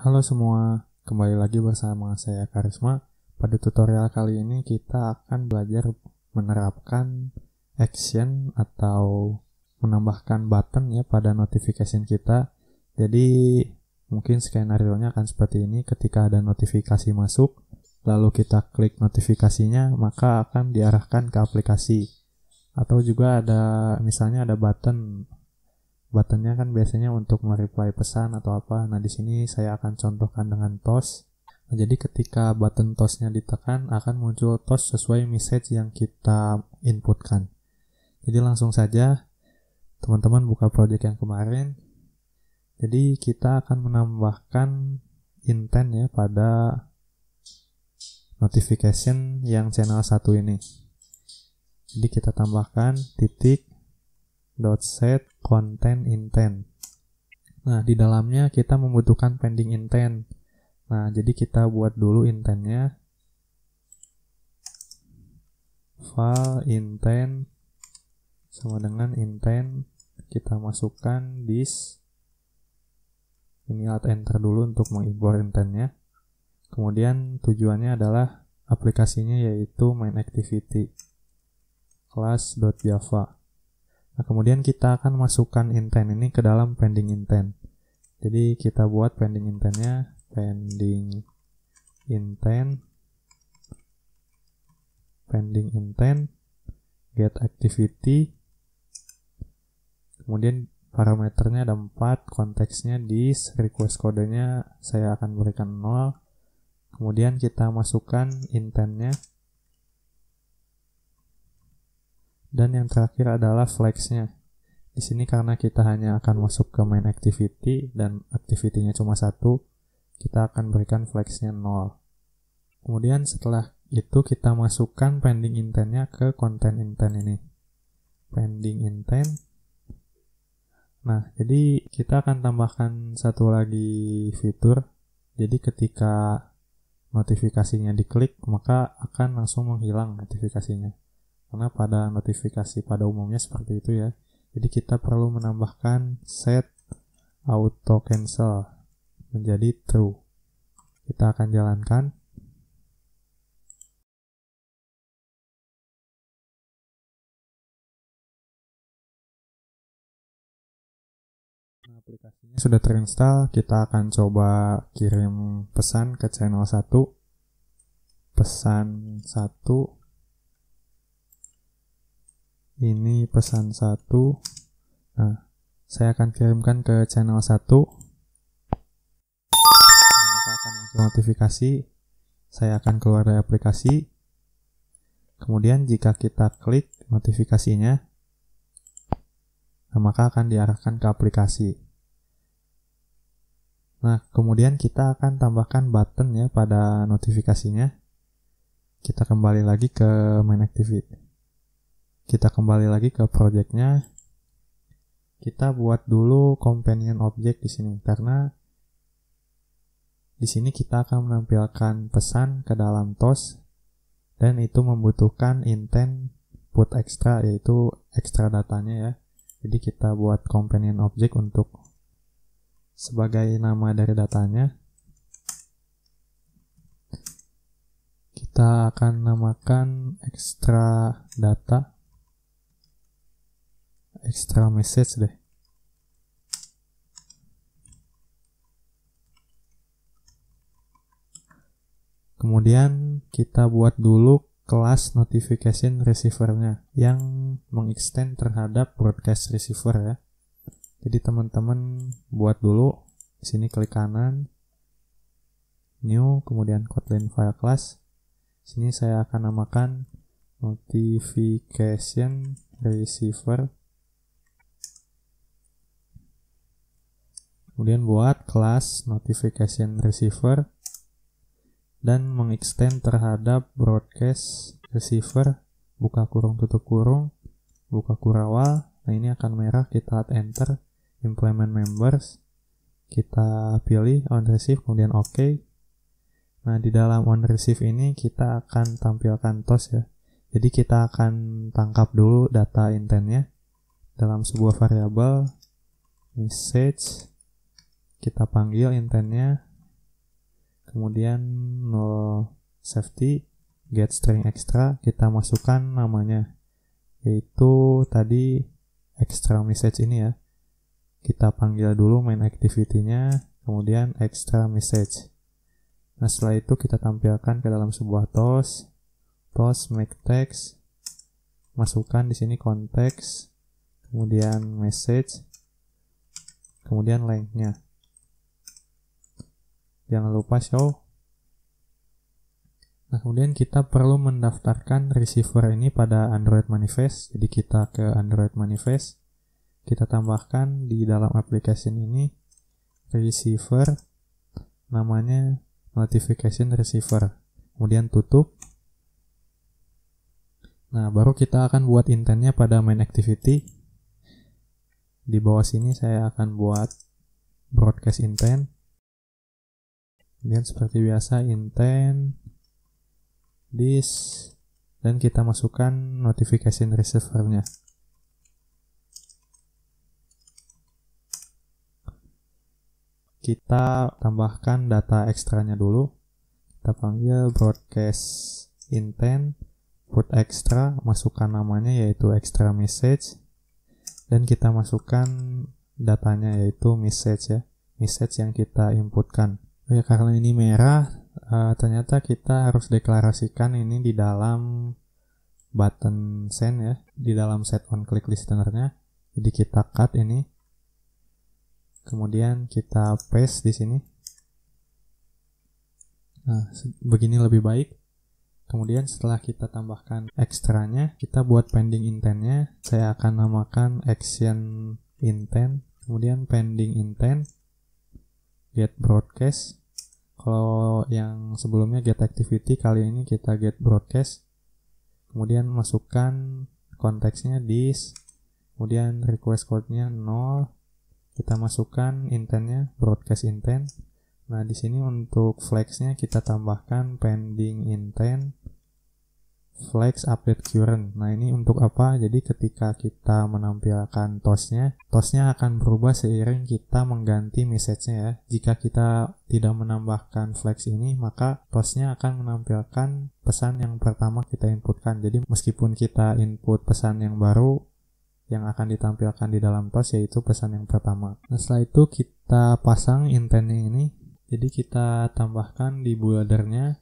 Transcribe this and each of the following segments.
Halo semua, kembali lagi bersama saya Karisma. Pada tutorial kali ini kita akan belajar menerapkan action atau menambahkan button ya pada notification kita. Jadi mungkin skenario-nya akan seperti ini. Ketika ada notifikasi masuk, lalu kita klik notifikasinya, maka akan diarahkan ke aplikasi. Atau juga misalnya ada buttonnya kan biasanya untuk mereply pesan atau apa. Nah, di sini saya akan contohkan dengan toast. Nah, jadi ketika button toastnya ditekan akan muncul toast sesuai message yang kita inputkan. Jadi langsung saja teman-teman buka project yang kemarin. Jadi kita akan menambahkan intent ya pada notification yang channel 1 ini. Jadi kita tambahkan .set content intent. Nah, di dalamnya kita membutuhkan pending intent. Nah, jadi kita buat dulu intentnya. File intent sama dengan intent. Kita masukkan this. Ini alt enter dulu untuk mengimport intentnya. Kemudian tujuannya adalah aplikasinya yaitu main activity class.java. Nah, kemudian kita akan masukkan intent ini ke dalam pending intent. Jadi kita buat pending intentnya, pending intent, get activity. Kemudian parameternya ada 4, konteksnya this, request kodenya saya akan berikan 0. Kemudian kita masukkan intentnya. Dan yang terakhir adalah flags-nya. Di sini karena kita hanya akan masuk ke main activity dan activity-nya cuma 1, kita akan berikan flags-nya 0. Kemudian setelah itu kita masukkan pending intent-nya ke content intent ini. Pending intent. Nah, jadi kita akan tambahkan satu lagi fitur. Jadi ketika notifikasinya diklik, maka akan langsung menghilang notifikasinya. Karena pada notifikasi pada umumnya seperti itu ya. Jadi kita perlu menambahkan set auto cancel menjadi true. Kita akan jalankan. Nah, aplikasinya sudah terinstall. Kita akan coba kirim pesan ke channel 1. Pesan 1. Ini pesan 1. Nah, saya akan kirimkan ke channel 1. Maka akan muncul notifikasi. Saya akan keluar dari aplikasi. Kemudian jika kita klik notifikasinya, maka akan diarahkan ke aplikasi. Nah, kemudian kita akan tambahkan button ya pada notifikasinya. Kita kembali lagi ke main activity. Kita kembali lagi ke projectnya. Kita buat dulu companion object di sini karena di sini kita akan menampilkan pesan ke dalam toast dan itu membutuhkan intent put extra yaitu extra datanya ya. Jadi kita buat companion object untuk sebagai nama dari datanya. Kita akan namakan extra data. Extra message deh. Kemudian kita buat dulu kelas notification receiver-nya yang mengextend terhadap broadcast receiver ya. Jadi teman-teman buat dulu. Di sini klik kanan, new, kemudian Kotlin file class. Sini saya akan namakan notification receiver. Kemudian buat kelas notification receiver dan mengextend terhadap broadcast receiver, buka kurung tutup kurung, buka kurawal. Nah, ini akan merah, kita alt enter, implement members, kita pilih on receive, kemudian OK. Nah, di dalam on receive ini kita akan tampilkan toast ya. Jadi kita akan tangkap dulu data intentnya dalam sebuah variabel message. Kita panggil intentnya kemudian null safety, get string extra, kita masukkan namanya, yaitu tadi extra message ini ya. Kita panggil dulu main activity-nya, kemudian extra message. Nah, setelah itu kita tampilkan ke dalam sebuah toast make text, masukkan di sini konteks, kemudian message, kemudian length-nya. Jangan lupa show. Nah, kemudian kita perlu mendaftarkan receiver ini pada Android Manifest. Jadi kita ke Android Manifest, kita tambahkan di dalam application ini receiver, namanya notification receiver. Kemudian tutup. Nah, baru kita akan buat intentnya pada main activity. Di bawah sini saya akan buat broadcast intent. Kemudian seperti biasa intent this, dan kita masukkan notification receiver-nya. Kita tambahkan data ekstranya dulu. Kita panggil broadcast intent put extra, masukkan namanya yaitu extra message, dan kita masukkan datanya yaitu message ya, message yang kita inputkan. Ya, karena ini merah, ternyata kita harus deklarasikan ini di dalam button send ya, di dalam set on click listener-nya. Jadi kita cut ini, kemudian kita paste di sini. Nah, begini lebih baik. Kemudian setelah kita tambahkan ekstranya, kita buat pending intentnya. Saya akan namakan action intent, kemudian pending intent, get broadcast. Kalau yang sebelumnya get activity, kali ini kita get broadcast. Kemudian masukkan konteksnya this, kemudian request code-nya 0. Kita masukkan intentnya broadcast intent. Nah, di sini untuk flags-nya kita tambahkan pending intent flags update current. Nah, ini untuk apa? Jadi ketika kita menampilkan toast-nya akan berubah seiring kita mengganti message-nya ya. Jika kita tidak menambahkan flags ini, maka toast-nya akan menampilkan pesan yang pertama kita inputkan. Jadi meskipun kita input pesan yang baru, yang akan ditampilkan di dalam toast yaitu pesan yang pertama. Nah, setelah itu kita pasang intentnya ini. Jadi kita tambahkan di builder-nya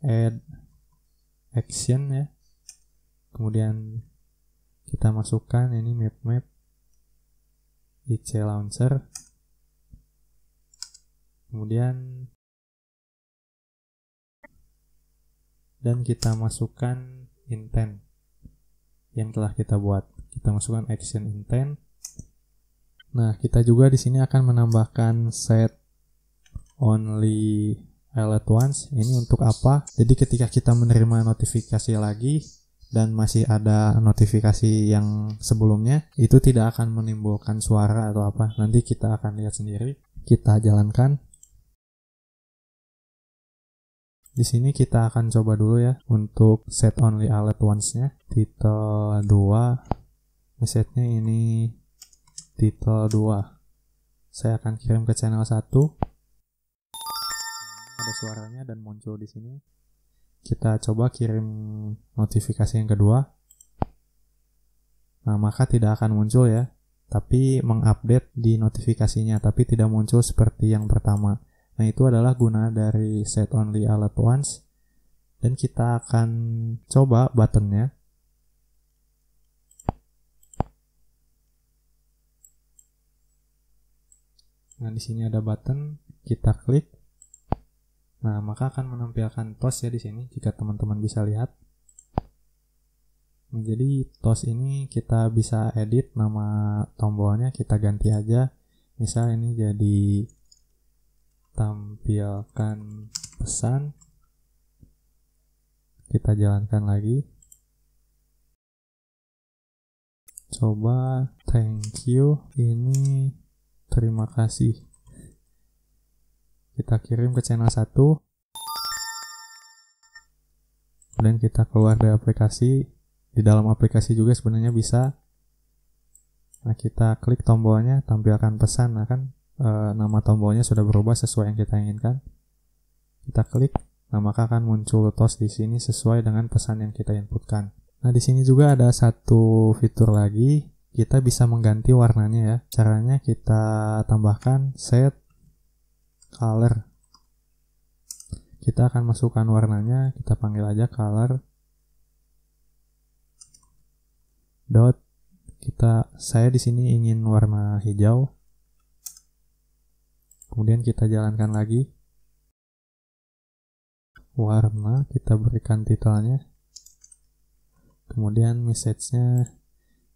add action ya. Kemudian kita masukkan ini map IC launcher. Kemudian dan kita masukkan intent yang telah kita buat. Kita masukkan action intent. Nah, kita juga di sini akan menambahkan set only alert once. Ini untuk apa? Jadi ketika kita menerima notifikasi lagi dan masih ada notifikasi yang sebelumnya, itu tidak akan menimbulkan suara atau apa. Nanti kita akan lihat sendiri. Kita jalankan. Di sini kita akan coba dulu ya untuk set only alert once-nya. Title 2. Message-nya ini title 2. Saya akan kirim ke channel 1. Ada suaranya dan muncul di sini. Kita coba kirim notifikasi yang kedua. Nah, maka tidak akan muncul ya, tapi mengupdate di notifikasinya, tapi tidak muncul seperti yang pertama. Nah, itu adalah guna dari set only alert once. Dan kita akan coba buttonnya. Nah, di sini ada button, kita klik. Nah, maka akan menampilkan toast ya di sini jika teman-teman bisa lihat. Nah, jadi toast ini kita bisa edit nama tombolnya, kita ganti aja. Misal ini jadi tampilkan pesan. Kita jalankan lagi. Coba thank you, ini terima kasih. Kita kirim ke channel 1. Kemudian kita keluar dari aplikasi. Di dalam aplikasi juga sebenarnya bisa. Nah, kita klik tombolnya, tampilkan pesan. Nah kan nama tombolnya sudah berubah sesuai yang kita inginkan. Kita klik, nah maka akan muncul toast di sini sesuai dengan pesan yang kita inputkan. Nah, di sini juga ada satu fitur lagi, kita bisa mengganti warnanya ya. Caranya kita tambahkan set color. Kita akan masukkan warnanya, kita panggil aja color dot. Saya di sini ingin warna hijau. Kemudian kita jalankan lagi. Warna, kita berikan titelnya. Kemudian message-nya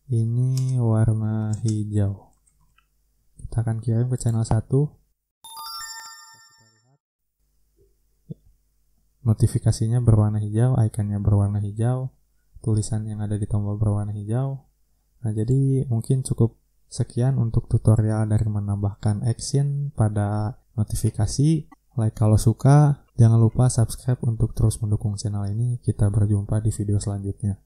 ini warna hijau. Kita akan kirim ke channel 1. Notifikasinya berwarna hijau, ikonnya berwarna hijau, tulisan yang ada di tombol berwarna hijau. Nah, jadi mungkin cukup sekian untuk tutorial dari menambahkan action pada notifikasi. Like kalau suka, jangan lupa subscribe untuk terus mendukung channel ini. Kita berjumpa di video selanjutnya.